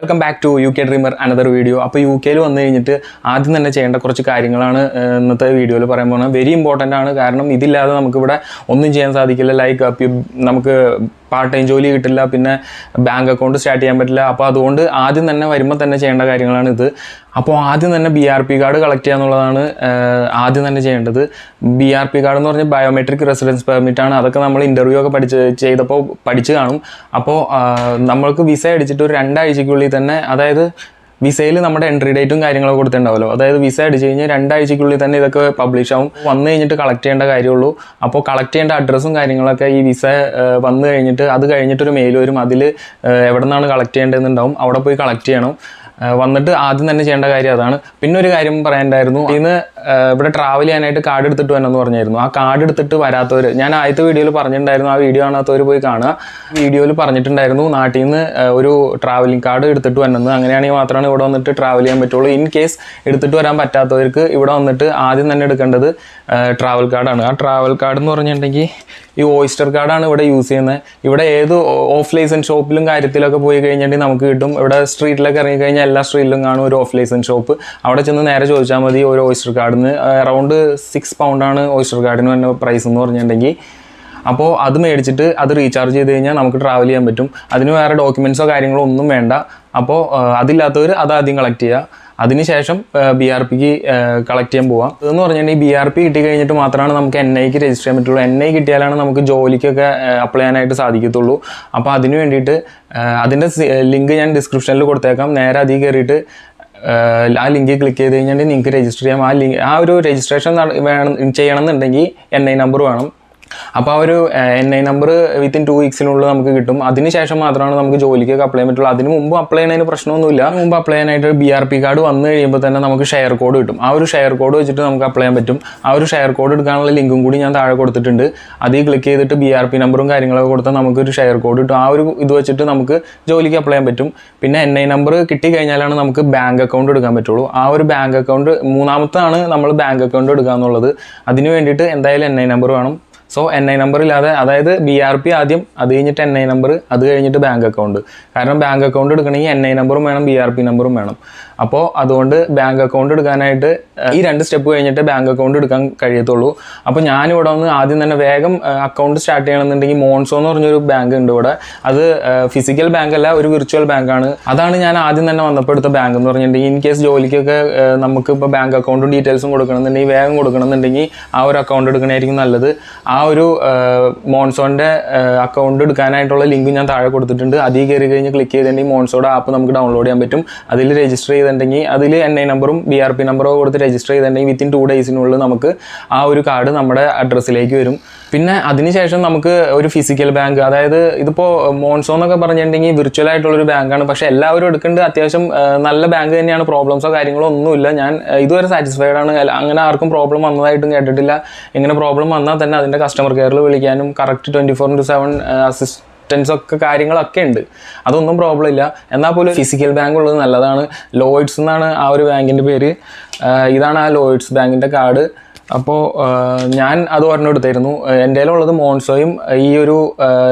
Welcome back to UK dreamer another video. അപ്പോൾ UK വന്നു കഴിഞ്ഞിട്ട് ആദ്യം തന്നെ ചെയ്യേണ്ട കുറച്ച് കാര്യങ്ങളാണ് ഇന്നത്തെ വീഡിയോയിൽ പറയാൻ പോകുന്നത്. വെരി ഇമ്പോർട്ടൻ്റ് ആണ്. കാരണം ഇതില്ലാതെ നമുക്കിവിടെ ഒന്നും ചെയ്യാൻ സാധിക്കില്ല. ലൈക്ക് നമുക്ക് പാർട്ട് ടൈം ജോലി കിട്ടില്ല, പിന്നെ ബാങ്ക് അക്കൗണ്ട് സ്റ്റാർട്ട് ചെയ്യാൻ പറ്റില്ല. അപ്പോൾ അതുകൊണ്ട് ആദ്യം തന്നെ വരുമ്പോൾ തന്നെ ചെയ്യേണ്ട കാര്യങ്ങളാണ് ഇത്. അപ്പോൾ ആദ്യം തന്നെ BRP കാർഡ് കളക്ട് ചെയ്യുക എന്നുള്ളതാണ് ആദ്യം തന്നെ ചെയ്യേണ്ടത്. BRP കാർഡ് എന്ന് പറഞ്ഞാൽ ബയോമെട്രിക് റെസിഡൻസ് പെർമിറ്റ് ആണ്. അതൊക്കെ നമ്മൾ ഇൻ്റർവ്യൂ ഒക്കെ ചെയ്തപ്പോൾ പഠിച്ച് കാണും. അപ്പോൾ നമ്മൾക്ക് വിസ അടിച്ചിട്ട് ഒരു 2 ആഴ്ചയ്ക്കുള്ളിൽ തന്നെ, അതായത് വിസയിൽ നമ്മുടെ എൻട്രി ഡേറ്റും കാര്യങ്ങളൊക്കെ കൊടുത്തിട്ടുണ്ടാവുമല്ലോ. അതായത് വിസ അടിച്ച് കഴിഞ്ഞാൽ 2 ആഴ്ചയ്ക്കുള്ളിൽ തന്നെ ഇതൊക്കെ പബ്ലിഷ് ആവും. വന്നു കഴിഞ്ഞിട്ട് കളക്ട് ചെയ്യേണ്ട കാര്യമുള്ളൂ. അപ്പോൾ കളക്ട് ചെയ്യേണ്ട അഡ്രസ്സും കാര്യങ്ങളൊക്കെ ഈ വിസ വന്നു കഴിഞ്ഞിട്ട് അത് കഴിഞ്ഞിട്ടൊരു മെയിൽ വരും. അതിൽ എവിടെ നിന്നാണ് കളക്ട് ചെയ്യേണ്ടതെന്നുണ്ടാവും. അവിടെ പോയി കളക്ട് ചെയ്യണം. വന്നിട്ട് ആദ്യം തന്നെ ചെയ്യേണ്ട കാര്യം അതാണ്. പിന്നെ ഒരു കാര്യം പറയാനുണ്ടായിരുന്നു. ഇന്ന് ഇവിടെ ട്രാവൽ ചെയ്യാനായിട്ട് കാർഡ് എടുത്തിട്ട് വരണമെന്ന് പറഞ്ഞായിരുന്നു. ആ കാർഡ് എടുത്തിട്ട് വരാത്തവർ, ഞാൻ ആദ്യത്തെ വീഡിയോയിൽ പറഞ്ഞിട്ടുണ്ടായിരുന്നു, ആ വീഡിയോ കാണാത്തവർ പോയി കാണുക. വീഡിയോയിൽ പറഞ്ഞിട്ടുണ്ടായിരുന്നു നാട്ടിൽ നിന്ന് ഒരു ട്രാവലിംഗ് കാർഡ് എടുത്തിട്ട് വരണമെന്ന്. അങ്ങനെയാണെങ്കിൽ മാത്രമാണ് ഇവിടെ വന്നിട്ട് ട്രാവൽ ചെയ്യാൻ പറ്റുള്ളൂ. ഇൻ കേസ് എടുത്തിട്ട് വരാൻ പറ്റാത്തവർക്ക് ഇവിടെ വന്നിട്ട് ആദ്യം തന്നെ എടുക്കേണ്ടത് ട്രാവൽ കാർഡാണ്. ആ ട്രാവൽ കാർഡ് എന്ന് പറഞ്ഞിട്ടുണ്ടെങ്കിൽ ഈ ഓയിസ്റ്റർ കാർഡാണ് ഇവിടെ യൂസ് ചെയ്യുന്നത്. ഇവിടെ ഏത് ഓഫ് ലൈസൻസ് ഷോപ്പിലും കാര്യത്തിലൊക്കെ പോയി കഴിഞ്ഞിട്ടുണ്ടെങ്കിൽ നമുക്ക് കിട്ടും. ഇവിടെ സ്ട്രീറ്റിലൊക്കെ ഇറങ്ങിക്കഴിഞ്ഞാൽ എല്ലാ സ്ട്രീറ്റിലും കാണും ഒരു ഓഫ് ലൈസൻസ് ഷോപ്പ്. അവിടെ ചെന്ന് നേരെ ചോദിച്ചാൽ മതി ഒരു ഓയിസ്റ്റർ കാർഡിന് അറൗണ്ട് 6 പൗണ്ടാണ് ഓയിസ്റ്റർ കാർഡിന് തന്നെ പ്രൈസ് എന്ന് പറഞ്ഞിട്ടുണ്ടെങ്കിൽ. അപ്പോൾ അത് മേടിച്ചിട്ട് അത് റീചാർജ് ചെയ്ത് കഴിഞ്ഞാൽ നമുക്ക് ട്രാവൽ ചെയ്യാൻ പറ്റും. അതിന് വേറെ ഡോക്യുമെൻറ്റ്സോ കാര്യങ്ങളോ ഒന്നും വേണ്ട. അപ്പോൾ അതില്ലാത്തവർ അത് ആദ്യം കളക്ട് ചെയ്യുക. അതിനുശേഷം BRPക്ക് കളക്ട് ചെയ്യാൻ പോവാം. ഇതെന്ന് പറഞ്ഞിട്ടുണ്ടെങ്കിൽ BRP കിട്ടി കഴിഞ്ഞിട്ട് മാത്രമാണ് നമുക്ക് NIക്ക് രജിസ്റ്റർ ചെയ്യാൻ പറ്റുള്ളൂ. NI കിട്ടിയാലാണ് നമുക്ക് ജോലിക്കൊക്കെ അപ്ലൈ ചെയ്യാനായിട്ട് സാധിക്കത്തുള്ളൂ. അപ്പോൾ അതിന് വേണ്ടിയിട്ട് അതിൻ്റെ ലിങ്ക് ഞാൻ ഡിസ്ക്രിപ്ഷനിൽ കൊടുത്തേക്കാം. നേരെ അതിൽ കയറിയിട്ട് ആ ലിങ്കിൽ ക്ലിക്ക് ചെയ്ത് കഴിഞ്ഞാൽ നിങ്ങൾക്ക് രജിസ്റ്റർ ചെയ്യാം. ആ ഒരു രജിസ്ട്രേഷൻ ചെയ്യണമെന്നുണ്ടെങ്കിൽ NI നമ്പർ വേണം. അപ്പോൾ ആ ഒരു NI നമ്പർ വിത്തിൻ 2 വീക്സിനുള്ളിൽ നമുക്ക് കിട്ടും. അതിനുശേഷം മാത്രമാണ് നമുക്ക് ജോലിക്കൊക്കെ അപ്ലൈ ചെയ്യാൻ പറ്റുള്ളൂ. അതിന് മുമ്പ് അപ്ലൈ ചെയ്യുന്നതിന് പ്രശ്നമൊന്നുമില്ല. മുമ്പ് അപ്ലൈ ചെയ്യാനായിട്ട് BRP കാർഡ് വന്നു കഴിയുമ്പോൾ തന്നെ നമുക്ക് ഷെയർ കോഡ് കിട്ടും. ആ ഒരു ഷെയർ കോഡ് വെച്ചിട്ട് നമുക്ക് അപ്ലൈ ചെയ്യാൻ പറ്റും. ആ ഒരു ഷെയർ കോഡ് എടുക്കാനുള്ള ലിങ്കും കൂടി ഞാൻ താഴെ കൊടുത്തിട്ടുണ്ട്. അതിൽ ക്ലിക്ക് ചെയ്തിട്ട് BRP നമ്പറും കാര്യങ്ങളൊക്കെ കൊടുത്താൽ നമുക്കൊരു ഷെയർ കോഡ് കിട്ടും. ആ ഒരു ഇത് വെച്ചിട്ട് നമുക്ക് ജോലിക്ക് അപ്ലൈ ചെയ്യാൻ പറ്റും. പിന്നെ NI നമ്പർ കിട്ടിക്കഴിഞ്ഞാലാണ് നമുക്ക് ബാങ്ക് അക്കൗണ്ട് എടുക്കാൻ പറ്റുള്ളൂ. ആ ഒരു ബാങ്ക് അക്കൗണ്ട് മൂന്നാമത്താണ് നമ്മൾ ബാങ്ക് അക്കൗണ്ട് എടുക്കുക എന്നുള്ളത്. അതിന് വേണ്ടിയിട്ട് എന്തായാലും NI നമ്പർ വേണം. സോ NI നമ്പർ ഇല്ലാതെ, അതായത് BRP ആദ്യം, അത് കഴിഞ്ഞിട്ട് NI നമ്പർ, അത് കഴിഞ്ഞിട്ട് ബാങ്ക് അക്കൗണ്ട്. കാരണം ബാങ്ക് അക്കൗണ്ട് എടുക്കണമെങ്കിൽ NI നമ്പറും വേണം, BRP നമ്പറും വേണം. അപ്പോൾ അതുകൊണ്ട് ബാങ്ക് അക്കൗണ്ട് എടുക്കാനായിട്ട് ഈ 2 സ്റ്റെപ്പ് കഴിഞ്ഞിട്ട് ബാങ്ക് അക്കൗണ്ട് എടുക്കാൻ കഴിയത്തുള്ളൂ. അപ്പോൾ ഞാനിവിടെ വന്ന് ആദ്യം തന്നെ വേഗം അക്കൗണ്ട് സ്റ്റാർട്ട് ചെയ്യണമെന്നുണ്ടെങ്കിൽ മോൺസോ എന്ന് പറഞ്ഞൊരു ബാങ്ക് ഉണ്ട് ഇവിടെ. അത് ഫിസിക്കൽ ബാങ്ക് അല്ല, ഒരു വിർച്വൽ ബാങ്കാണ്. അതാണ് ഞാൻ ആദ്യം തന്നെ വന്നപ്പോൾ എടുത്ത ബാങ്ക് എന്ന് പറഞ്ഞിട്ടുണ്ടെങ്കിൽ. ഇൻ കേസ് ജോലിക്കൊക്കെ നമുക്ക് ഇപ്പോൾ ബാങ്ക് അക്കൗണ്ടും ഡീറ്റെയിൽസും കൊടുക്കണമെന്നുണ്ടെങ്കിൽ, വേഗം കൊടുക്കണമെന്നുണ്ടെങ്കിൽ ആ ഒരു അക്കൗണ്ട് എടുക്കണമായിരിക്കും നല്ലത്. ആ ഒരു മോൺസോൻ്റെ അക്കൗണ്ട് എടുക്കാനായിട്ടുള്ള ലിങ്ക് ഞാൻ താഴെ കൊടുത്തിട്ടുണ്ട്. അതിൽ കയറി കഴിഞ്ഞ് ക്ലിക്ക് ചെയ്തിട്ടുണ്ടെങ്കിൽ മോൺസോയുടെ ആപ്പ് നമുക്ക് ഡൗൺലോഡ് ചെയ്യാൻ പറ്റും. അതിൽ രജിസ്റ്റർ ചെയ്തിട്ടുണ്ടെങ്കിൽ അതിൽ NI നമ്പറും BRP നമ്പറോ കൊടുത്ത് രജിസ്റ്റർ ചെയ്തിട്ടുണ്ടെങ്കിൽ വിത്തിൻ 2 ഡേയ്സിനുള്ളിൽ നമുക്ക് ആ ഒരു കാർഡ് നമ്മുടെ അഡ്രസ്സിലേക്ക് വരും. പിന്നെ അതിനുശേഷം നമുക്ക് ഒരു ഫിസിക്കൽ ബാങ്ക്, അതായത് ഇതിപ്പോൾ മോൺസോ എന്നൊക്കെ പറഞ്ഞിട്ടുണ്ടെങ്കിൽ വിർച്വൽ ആയിട്ടുള്ളൊരു ബാങ്കാണ്. പക്ഷേ എല്ലാവരും എടുക്കേണ്ടത് അത്യാവശ്യം നല്ല ബാങ്ക് തന്നെയാണ്. പ്രോബ്ലംസോ കാര്യങ്ങളോ ഒന്നുമില്ല. ഞാൻ ഇതുവരെ സാറ്റിസ്ഫൈഡ് ആണ്. അങ്ങനെ ആർക്കും പ്രോബ്ലം വന്നതായിട്ടും കേട്ടിട്ടില്ല. ഇങ്ങനെ പ്രോബ്ലം വന്നാൽ തന്നെ അതിൻ്റെ കസ്റ്റമർ കെയറിൽ വിളിക്കാനും കറക്റ്റ് 24/7 ഒക്കെ കാര്യങ്ങളൊക്കെ ഉണ്ട്. അതൊന്നും പ്രോബ്ലം ഇല്ല. എന്നാൽ പോലും ഫിസിക്കൽ ബാങ്ക് ഉള്ളത് നല്ലതാണ്. ലോയിഡ്സ് എന്നാണ് ആ ഒരു ബാങ്കിൻ്റെ പേര്. ഇതാണ് ആ ലോയിഡ്സ് ബാങ്കിൻ്റെ കാർഡ്. അപ്പോൾ ഞാൻ അത് ഒരെണ്ണം എടുത്തായിരുന്നു. എൻ്റെ കയ്യിലുള്ളത് മോൺസോയും ഈ ഒരു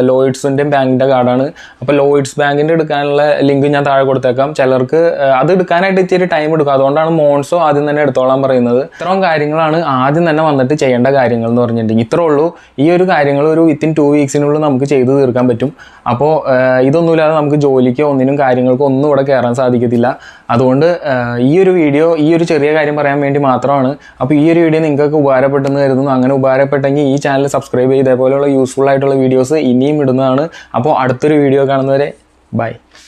ലോയിഡ്സിൻ്റെയും ബാങ്കിൻ്റെ കാർഡാണ്. അപ്പോൾ ലോയിഡ്സ് ബാങ്കിൻ്റെ എടുക്കാനുള്ള ലിങ്ക് ഞാൻ താഴെ കൊടുത്തേക്കാം. ചിലർക്ക് അത് എടുക്കാനായിട്ട് ഇച്ചിരി ടൈം എടുക്കും. അതുകൊണ്ടാണ് മോൺസോ ആദ്യം തന്നെ എടുത്തോളാൻ പറയുന്നത്. ഇത്രയും കാര്യങ്ങളാണ് ആദ്യം തന്നെ വന്നിട്ട് ചെയ്യേണ്ട കാര്യങ്ങൾ എന്ന് പറഞ്ഞിട്ടുണ്ടെങ്കിൽ. ഇത്രേ ഉള്ളൂ. ഈ ഒരു കാര്യങ്ങൾ ഒരു വിത്തിൻ 2 വീക്സിനുള്ളിൽ നമുക്ക് ചെയ്ത് തീർക്കാൻ പറ്റും. അപ്പോൾ ഇതൊന്നുമില്ലാതെ നമുക്ക് ജോലിക്കോ ഒന്നിനും കാര്യങ്ങൾക്കോ ഒന്നും ഇവിടെ കയറാൻ സാധിക്കത്തില്ല. അതുകൊണ്ട് ഈ ഒരു വീഡിയോ, ഈ ഒരു ചെറിയ കാര്യം പറയാൻ വേണ്ടി മാത്രമാണ്. അപ്പോൾ ഈ ഒരു വീഡിയോ നിങ്ങൾക്ക് ഉപകാരപ്പെട്ടെന്ന് കരുതുന്നു. അങ്ങനെ ഉപകാരപ്പെട്ടെങ്കിൽ ഈ ചാനൽ സബ്സ്ക്രൈബ് ചെയ്ത് ഇതേപോലെയുള്ള യൂസ്ഫുൾ ആയിട്ടുള്ള വീഡിയോസ് ഇനിയും ഇടുന്നതാണ്. അപ്പോൾ അടുത്തൊരു വീഡിയോ കാണുന്നവരെ ബൈ.